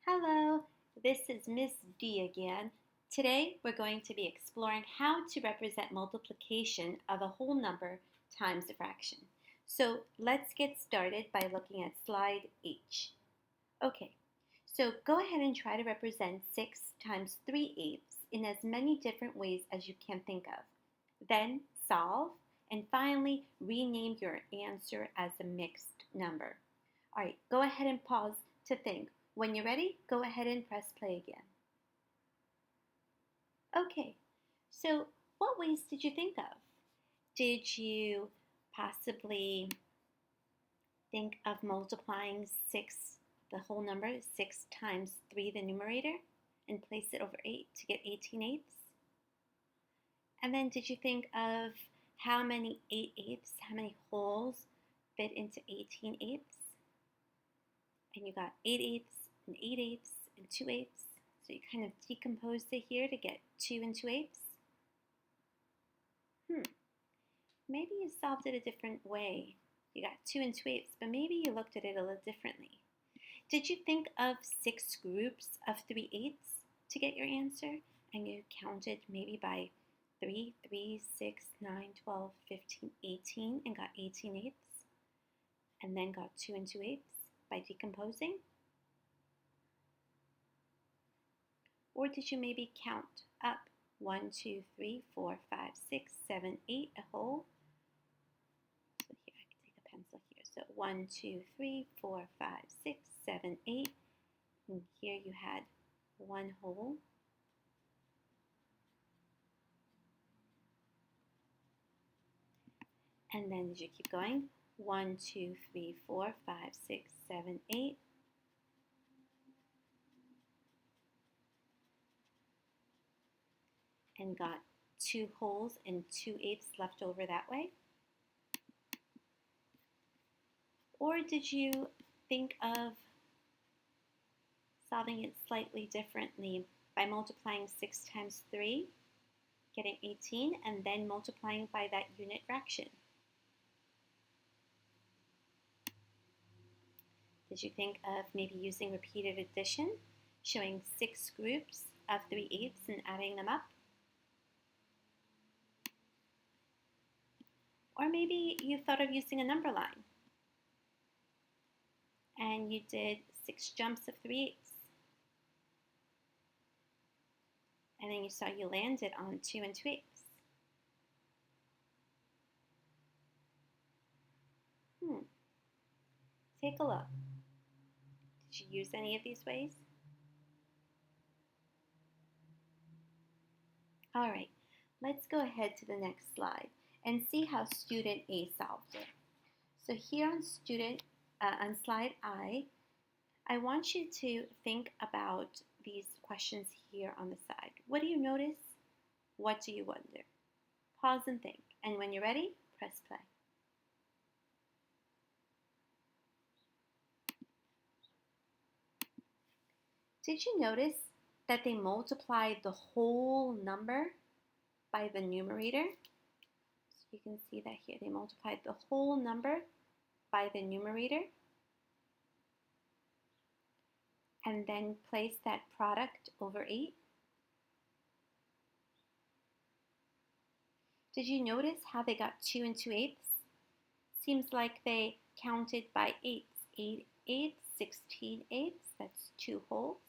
Hello, this is Miss D again. Today we're going to be exploring how to represent multiplication of a whole number times a fraction. So let's get started by looking at slide H. Okay, so go ahead and try to represent 6 times 3/8 in as many different ways as you can think of. Then solve, and finally rename your answer as a mixed number. All right, go ahead and pause to think. When you're ready, go ahead and press play again. Okay, so what ways did you think of? Did you possibly think of multiplying 6, the whole number, 6 times 3, the numerator, and place it over 8 to get 18/8? And then did you think of how many 8/8, how many wholes fit into 18/8? And you got 8/8 and 8/8 and 2/8. So you kind of decomposed it here to get 2 and 2/8. Maybe you solved it a different way. You got 2 and 2/8, but maybe you looked at it a little differently. Did you think of 6 groups of 3/8 to get your answer? And you counted maybe by 3, 3, 6, 9, 12, 15, 18, and got 18/8, and then got 2 and 2/8 by decomposing? Or did you maybe count up 1, 2, 3, 4, 5, 6, 7, 8, a whole? So here, I can take a pencil here. So 1, 2, 3, 4, 5, 6, 7, 8. And here you had one whole. And then did you keep going? 1, 2, 3, 4, 5, 6, 7, 8. And got 2 wholes and 2/8 left over that way? Or did you think of solving it slightly differently by multiplying 6 times 3, getting 18, and then multiplying by that unit fraction? Did you think of maybe using repeated addition, showing 6 groups of 3/8 and adding them up? Or maybe you thought of using a number line and you did 6 jumps of 3/8. And then you saw you landed on 2 and 2/8. Take a look. Did you use any of these ways? All right, let's go ahead to the next slide and see how student A solved it. So here on slide I want you to think about these questions here on the side. What do you notice? What do you wonder? Pause and think. And when you're ready, press play. Did you notice that they multiplied the whole number by the numerator? So you can see that here. They multiplied the whole number by the numerator. And then place that product over 8. Did you notice how they got 2 and 2/8? Seems like they counted by 8s. 8/8, 16/8, that's 2 wholes.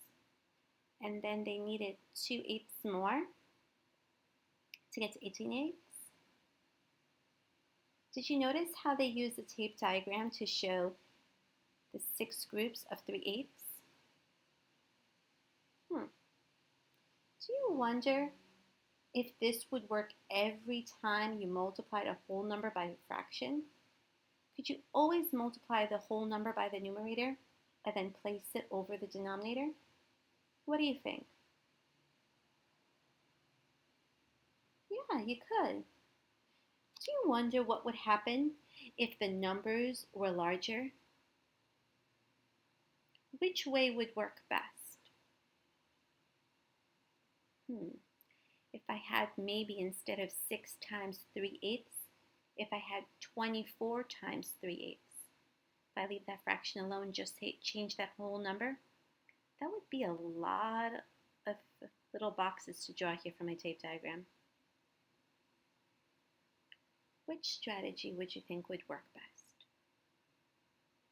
And then they needed 2/8 more to get to 18/8. Did you notice how they used a tape diagram to show the 6 groups of 3/8? Do you wonder if this would work every time you multiplied a whole number by a fraction? Could you always multiply the whole number by the numerator and then place it over the denominator? What do you think? Yeah, you could. Do you wonder what would happen if the numbers were larger? Which way would work best? If I had maybe instead of 6 times 3/8, if I had 24 times 3/8, if I leave that fraction alone, just change that whole number, That would be a lot of little boxes to draw here for my tape diagram. Which strategy would you think would work best?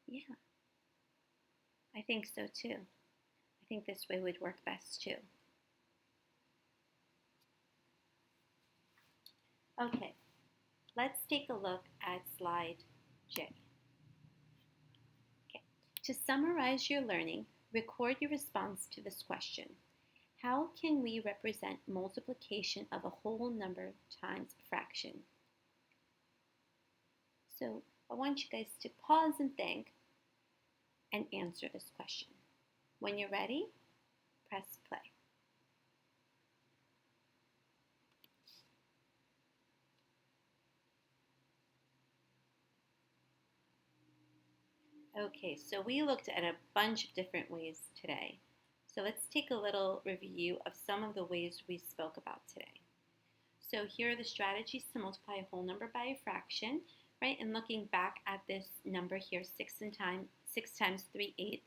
Yeah, I think so too. I think this way would work best too. Okay, let's take a look at slide J. Okay. To summarize your learning, record your response to this question. How can we represent multiplication of a whole number times a fraction? So I want you guys to pause and think and answer this question. When you're ready, press play. Okay, so we looked at a bunch of different ways today. So let's take a little review of some of the ways we spoke about today. So here are the strategies to multiply a whole number by a fraction, right? And looking back at this number here, 6 times 3/8,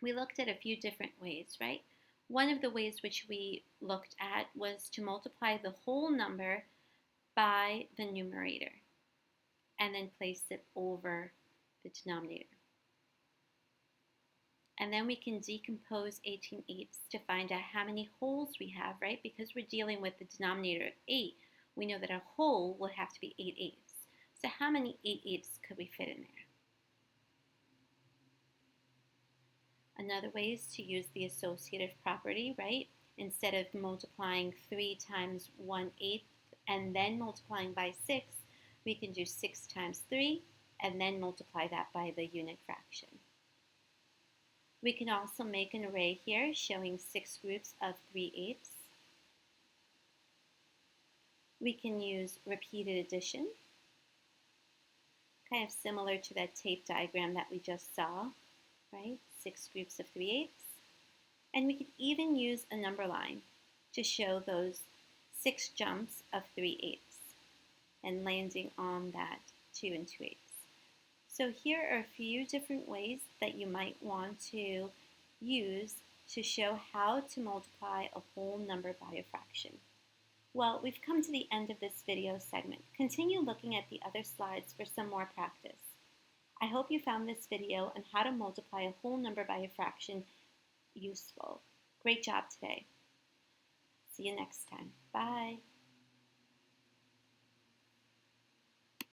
we looked at a few different ways, right? One of the ways which we looked at was to multiply the whole number by the numerator and then place it over the denominator. And then we can decompose 18/8 to find out how many wholes we have, right? Because we're dealing with the denominator of 8, we know that a whole would have to be 8/8. So how many 8/8 could we fit in there? Another way is to use the associative property, right? Instead of multiplying 3 times 1/8 and then multiplying by 6, we can do 6 times 3 and then multiply that by the unit fraction. We can also make an array here showing 6 groups of 3/8. We can use repeated addition, kind of similar to that tape diagram that we just saw, right? 6 groups of 3/8. And we could even use a number line to show those 6 jumps of 3/8 and landing on that 2 2/8. So here are a few different ways that you might want to use to show how to multiply a whole number by a fraction. Well, we've come to the end of this video segment. Continue looking at the other slides for some more practice. I hope you found this video on how to multiply a whole number by a fraction useful. Great job today. See you next time. Bye.